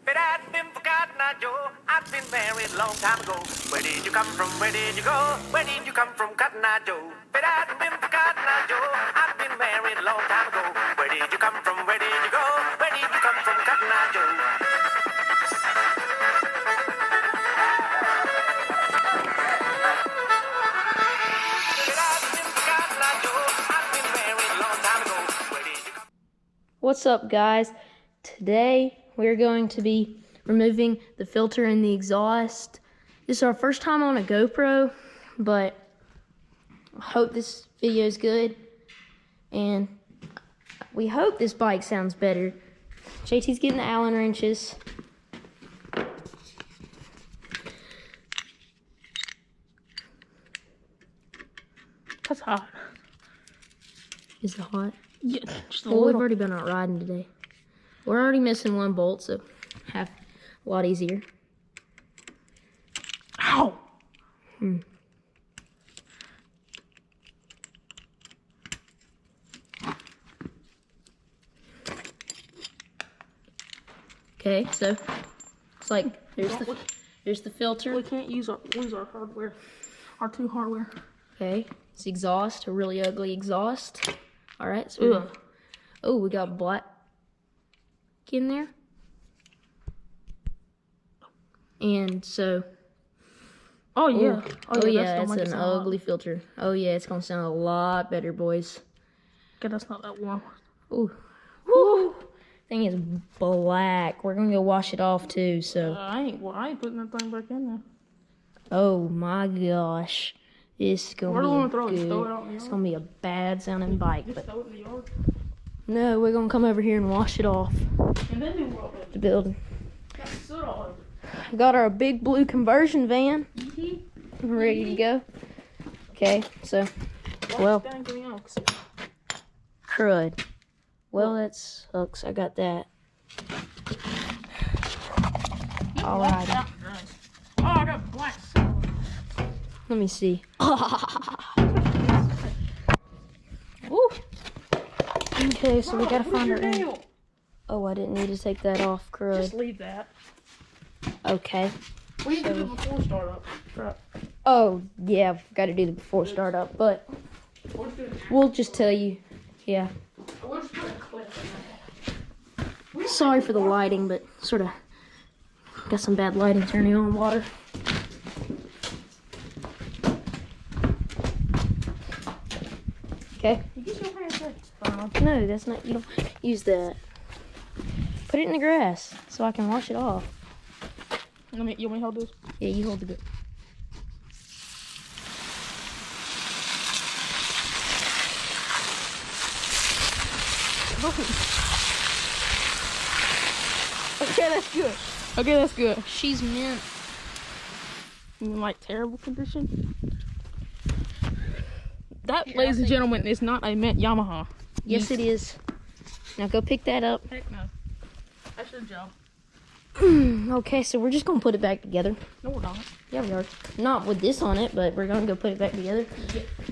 But I've been forgotten, now, Joe. I've been married a long time ago. Where did you come from? Where did you go? Where did you come from, Cotton Eye Joe? But I've been forgotten, now, Joe. I've been married a long time ago. Where did you come from? Where did you go? Where did you come from, Cotton Eye Joe? What's up, guys? Today we're going to be removing the filter and the exhaust. This is our first time on a GoPro, but I hope this video is good and we hope this bike sounds better. JT's getting the Allen wrenches. That's hot. Is it hot? Yeah, just a Well, we've little. already been out riding today. We're already missing one bolt, so have a lot easier. Ow! Okay, so it's like there's the filter. We can't use our hardware, our two hardware. Okay, it's exhaust, a really ugly exhaust. All right, so oh, we got black in there, and so Oh yeah, it's an ugly filter. Oh yeah, it's gonna sound a lot better, boys. Okay, that's not that warm. Ooh, woo! Thing is black. We're gonna go wash it off too. So I ain't putting that thing back in there. oh my gosh, this is gonna Where do we be want to throw it? good. Throw it out in the It's yard? gonna be a bad sounding bike, Just but throw it in the yard. no, we're gonna come over here and wash it off And then do what with it? the building. Got soot all over. Got our big blue conversion van ready to go. Okay, so well, Wash everything else. crud. Well, that sucks. I got that. Alright, Oh, I got black soot. let me see. Ooh. Okay, so we gotta find your our end. nail? Oh, I didn't need to take that off, Just crud. leave that. Okay. We need to do it before startup. Right. Oh, yeah, I've got to do the before startup, but We'll just do it. we'll just tell you. Yeah. We'll just put a clip in there. Sorry for the lighting, but sort of got some bad lighting turning on water. Okay. You get your hands dirty. No, that's not. You don't use that. Put it in the grass so I can wash it off. You want me to hold this? Yeah, you hold the grip. Okay, that's good. Okay, that's good. She's mint. You mean like terrible condition? That, ladies and gentlemen, is not a mint Yamaha. Yes, it is. Now go pick that up. Heck no. That's your job. Okay, so we're just gonna put it back together. No, we're not. Yeah, we are. Not with this on it, but we're gonna go put it back together.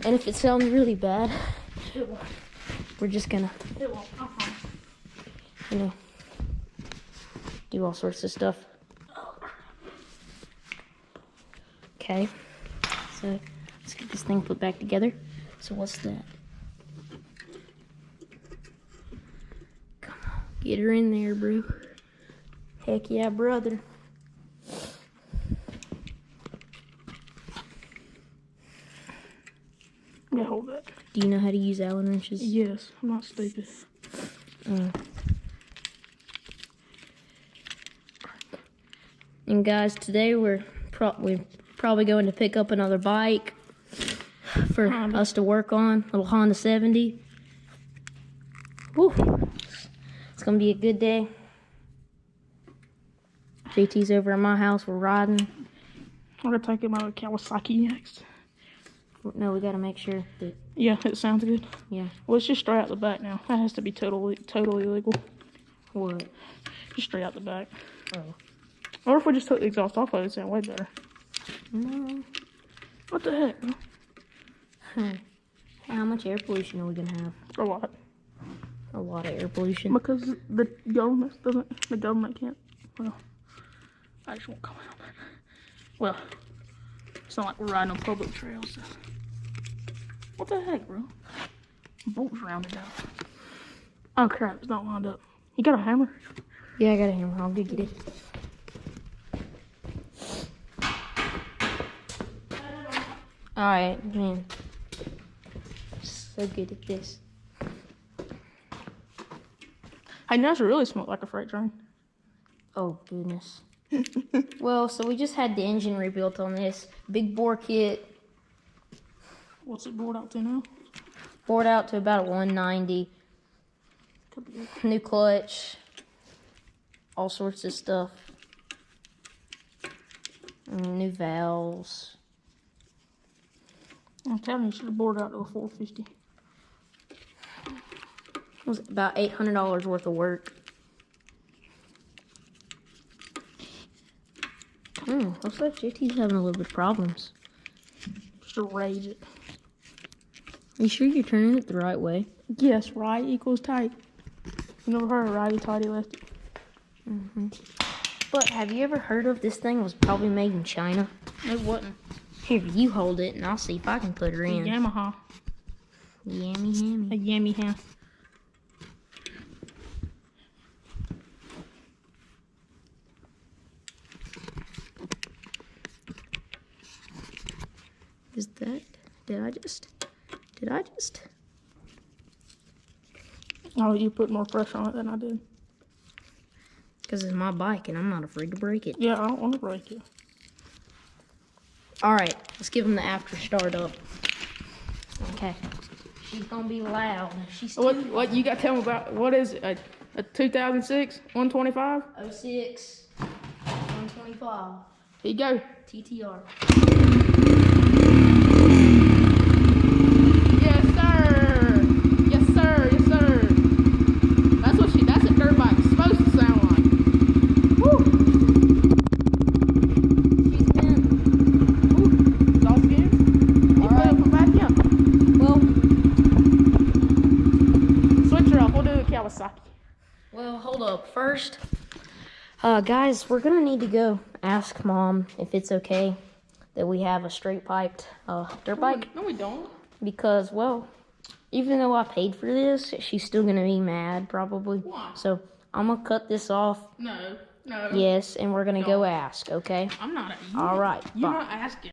And if it sounds really bad, It won't. we're just gonna, It won't. you know, do all sorts of stuff. Okay, so let's get this thing put back together. So what's that? Come on, get her in there, bro. Heck yeah, brother. Yeah, hold that. Do you know how to use Allen wrenches? Yes, I'm not stupid. And guys, today we're probably going to pick up another bike for us to work on, a little Honda 70. Woo. It's gonna be a good day. JT's over at my house, we're riding. I'm gonna take him out of Kawasaki next. No, we gotta make sure that, Yeah, it sounds good. yeah. Well, let's just straight out the back now. That has to be totally legal. What? Just straight out the back. Oh. Or if we just took the exhaust off of it, it'd sound way better. No. What the heck, bro? How much air pollution are we gonna have? A lot. A lot of air pollution. Because the government can't Well, I just won't comment on that. Well, it's not like we're riding on public trails. So. What the heck, bro? Bolt's rounded out. Oh crap, it's not lined up. You got a hammer? Yeah, I got a hammer. I'll go get it. Alright, man. So good at this. Hey, now it's really smelled like a freight train. Oh, goodness. Well, so we just had the engine rebuilt on this. Big bore kit. What's it bored out to now? Bored out to about a 190. Could be good. New clutch. All sorts of stuff. New valves. I'm telling you, should have bored out to a 450. It was about $800 worth of work. Looks like JT's having a little bit of problems. Just raise it. Are you sure you're turning it the right way? Yes, right equals tight. You never heard of righty tighty lefty? But have you ever heard of this thing was probably made in China? It wasn't. Here, you hold it and I'll see if I can put her A in. Yamaha. Yummy, yummy. A yammy hand. Is that? Did I just? Oh, you put more pressure on it than I did. Because it's my bike and I'm not afraid to break it. Yeah, I don't want to break it. Alright, let's give him the after start up. Okay. She's gonna be loud. She's What you got to tell me about, what is it, a 2006 125? 06 125 Here you go. TTR. Yes, sir. Yes, sir. Yes, sir. That's a dirt bike supposed to sound like. Woo. She's been. Woo. It's all skin. You put it from back here. Well, Switch her up. We'll do a Kawasaki. hold up. First, guys, we're gonna need to go ask Mom if it's okay that we have a straight piped dirt bike. No, we don't. Because, well, even though I paid for this, she's still gonna be mad probably. Why? So I'm gonna cut this off. No. Yes, and we're gonna go ask, okay? I'm not. All right, You're bye. not asking.